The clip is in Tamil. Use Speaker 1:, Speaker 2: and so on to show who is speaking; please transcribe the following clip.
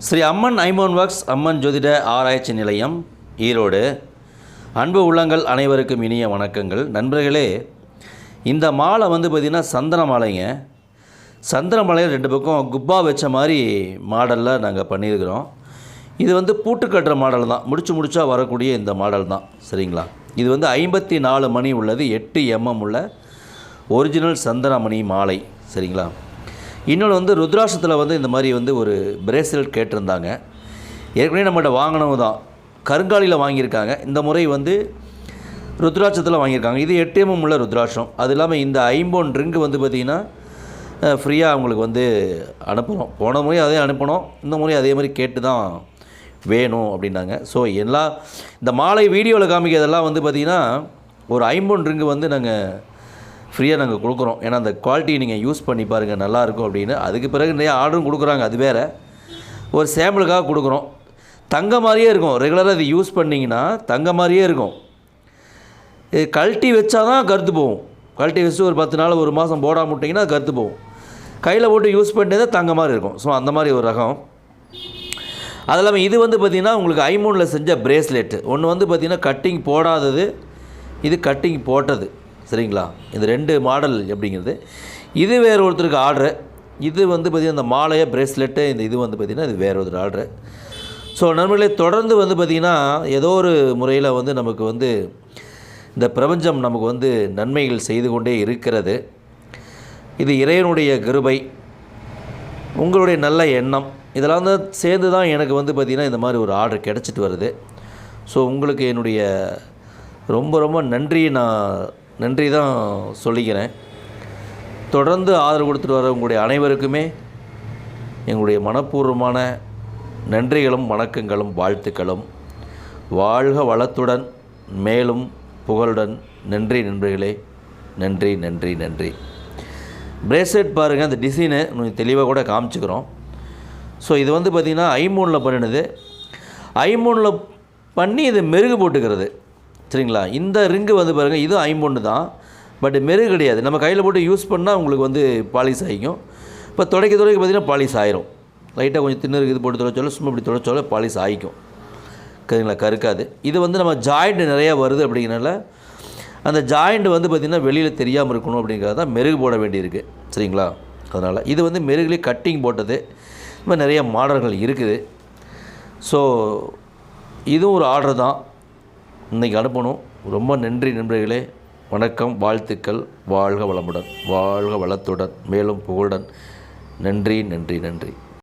Speaker 1: ஸ்ரீ அம்மன் ஐமோன் ஒர்க்ஸ் அம்மன் ஜோதிட ஆராய்ச்சி நிலையம் ஈரோடு. அன்பு உள்ளங்கள் அனைவருக்கும் இனிய வணக்கங்கள். நண்பர்களே, இந்த மாலை பார்த்திங்கன்னா சந்தன மாலைங்க. சந்தன மாலையில் 2 பக்கம் குப்பா வச்ச மாதிரி மாடலில் நாங்கள் பண்ணியிருக்கிறோம். இது பூட்டு கட்டுற மாடல் தான், முடிச்சா வரக்கூடிய இந்த மாடல் தான். சரிங்களா? இது 54 மணி உள்ளது, 8 mm உள்ள ஒரிஜினல் சந்தன மணி மாலை. சரிங்களா? இன்னொன்று ருத்ராட்சத்தில் இந்த மாதிரி ஒரு பிரேஸ்லெட் கேட்டிருந்தாங்க. ஏற்கனவே நம்மகிட்ட வாங்கினவு தான், கருங்காலியில் வாங்கியிருக்காங்க. இந்த முறை ருத்ராட்சத்தில் வாங்கியிருக்காங்க. இது 8 mm உள்ள ருத்ராட்சம். அது இல்லாமல் இந்த ஐம்பொன் ரிங்கு பார்த்திங்கன்னா ஃப்ரீயாக அவங்களுக்கு அனுப்புகிறோம். போன முறை அதே அனுப்பணும், இந்த முறை அதே மாதிரி கேட்டு தான் வேணும் அப்படின்னாங்க. ஸோ இந்த மாலை வீடியோவில் காமிக்கிறதெல்லாம் பார்த்திங்கன்னா ஒரு ஐம்பொன் ரிங்கு நாங்கள் ஃப்ரீயாக நாங்கள் கொடுக்குறோம். ஏன்னா அந்த குவாலிட்டி நீங்கள் யூஸ் பண்ணி பாருங்கள், நல்லாயிருக்கும் அப்படின்னு. அதுக்கு பிறகு நிறைய ஆர்டரும் கொடுக்குறாங்க, அது வேறு. ஒரு சாம்பிளுக்காக கொடுக்குறோம். தங்க மாதிரியே இருக்கும். ரெகுலராக இது யூஸ் பண்ணிங்கன்னா தங்க மாதிரியே இருக்கும். இது கழட்டி வச்சா தான் கருத்து போகும். கழட்டி வச்சு ஒரு 10 நாள் 1 மாதம் போடாமல் விட்டிங்கன்னா அது கருத்து போகும். கையில் போட்டு யூஸ் பண்ணிட்டு தான் தங்க மாதிரி இருக்கும். ஸோ அந்த மாதிரி ஒரு ரகம். அது இல்லாமல் இது பார்த்திங்கன்னா உங்களுக்கு ஐமோனில் செஞ்ச பிரேஸ்லெட்டு. ஒன்று பார்த்திங்கன்னா கட்டிங் போடாதது, இது கட்டிங் போட்டது. சரிங்களா? இந்த 2 மாடல் எப்படிங்கிறது. இது வேறு ஒருத்தருக்கு ஆர்டரு. இது பார்த்திங்கன்னா இந்த மாலையை பிரேஸ்லெட்டு, இந்த இது பார்த்திங்கன்னா இது வேறு ஒருத்தர் ஆர்டரு. ஸோ நண்பர்களே, தொடர்ந்து பார்த்திங்கன்னா ஏதோ ஒரு முறையில் நமக்கு இந்த பிரபஞ்சம் நமக்கு நன்மைகள் செய்து கொண்டே இருக்கிறது. இது இறைவனுடைய கிருபை, உங்களுடைய நல்ல எண்ணம், இதெல்லாம் சேர்ந்து தான் எனக்கு பார்த்திங்கன்னா இந்த மாதிரி ஒரு ஆர்டர் கிடச்சிட்டு வருது. ஸோ உங்களுக்கு என்னுடைய ரொம்ப நன்றி தான் சொல்லிக்கிறேன். தொடர்ந்து ஆதரவு கொடுத்துட்டு வர உங்களுடைய அனைவருக்குமே எங்களுடைய மனப்பூர்வமான நன்றிகளும் வணக்கங்களும் வாழ்த்துக்களும். வாழ்க வளத்துடன், மேலும் புகழுடன். நன்றி நண்பர்களே, நன்றி நன்றி நன்றி. பிரேஸ்லெட் பாருங்கள், அந்த டிசைனு கொஞ்சம் தெளிவாக கூட காமிச்சுக்கிறோம். ஸோ இது பார்த்திங்கன்னா ஐமோனில் பண்ணினது. ஐமோனில் பண்ணி இது மெருகு போட்டுக்கிறது. சரிங்களா? இந்த ரிங்கு பாருங்கள், இதுவும் ஐம்பொன்று தான், பட் மெருகு கிடையாது. நம்ம கையில் போட்டு யூஸ் பண்ணால் உங்களுக்கு பாலிஷ் ஆகிக்கும். இப்போ துடைக்க பார்த்திங்கன்னா பாலிஷ் ஆயிரும். லைட்டாக கொஞ்சம் தின்னு இது போட்டு துடைச்சாலும் சும்மா இப்படி துடைச்சாலும் பாலிஷ் ஆகிக்கும். சரிங்களா? கருக்காது. இது நம்ம ஜாயிண்ட் நிறையா வருது அப்படிங்கிறனால அந்த ஜாயிண்ட் பார்த்திங்கன்னா வெளியில் தெரியாமல் இருக்கணும் அப்படிங்கிறது தான் மெருகு போட வேண்டியிருக்கு. சரிங்களா? அதனால் இது மெருகுலேயே கட்டிங் போட்டது. இந்த மாதிரி நிறைய மாடல்கள் இருக்குது. ஸோ இதுவும் ஒரு ஆர்டர் தான், இன்றைக்கி அனுப்பணும். ரொம்ப நன்றி நண்பர்களே. வணக்கம், வாழ்த்துக்கள். வாழ்க வளமுடன், வாழ்க வளத்துடன், மேலும் புகழுடன். நன்றி நன்றி நன்றி.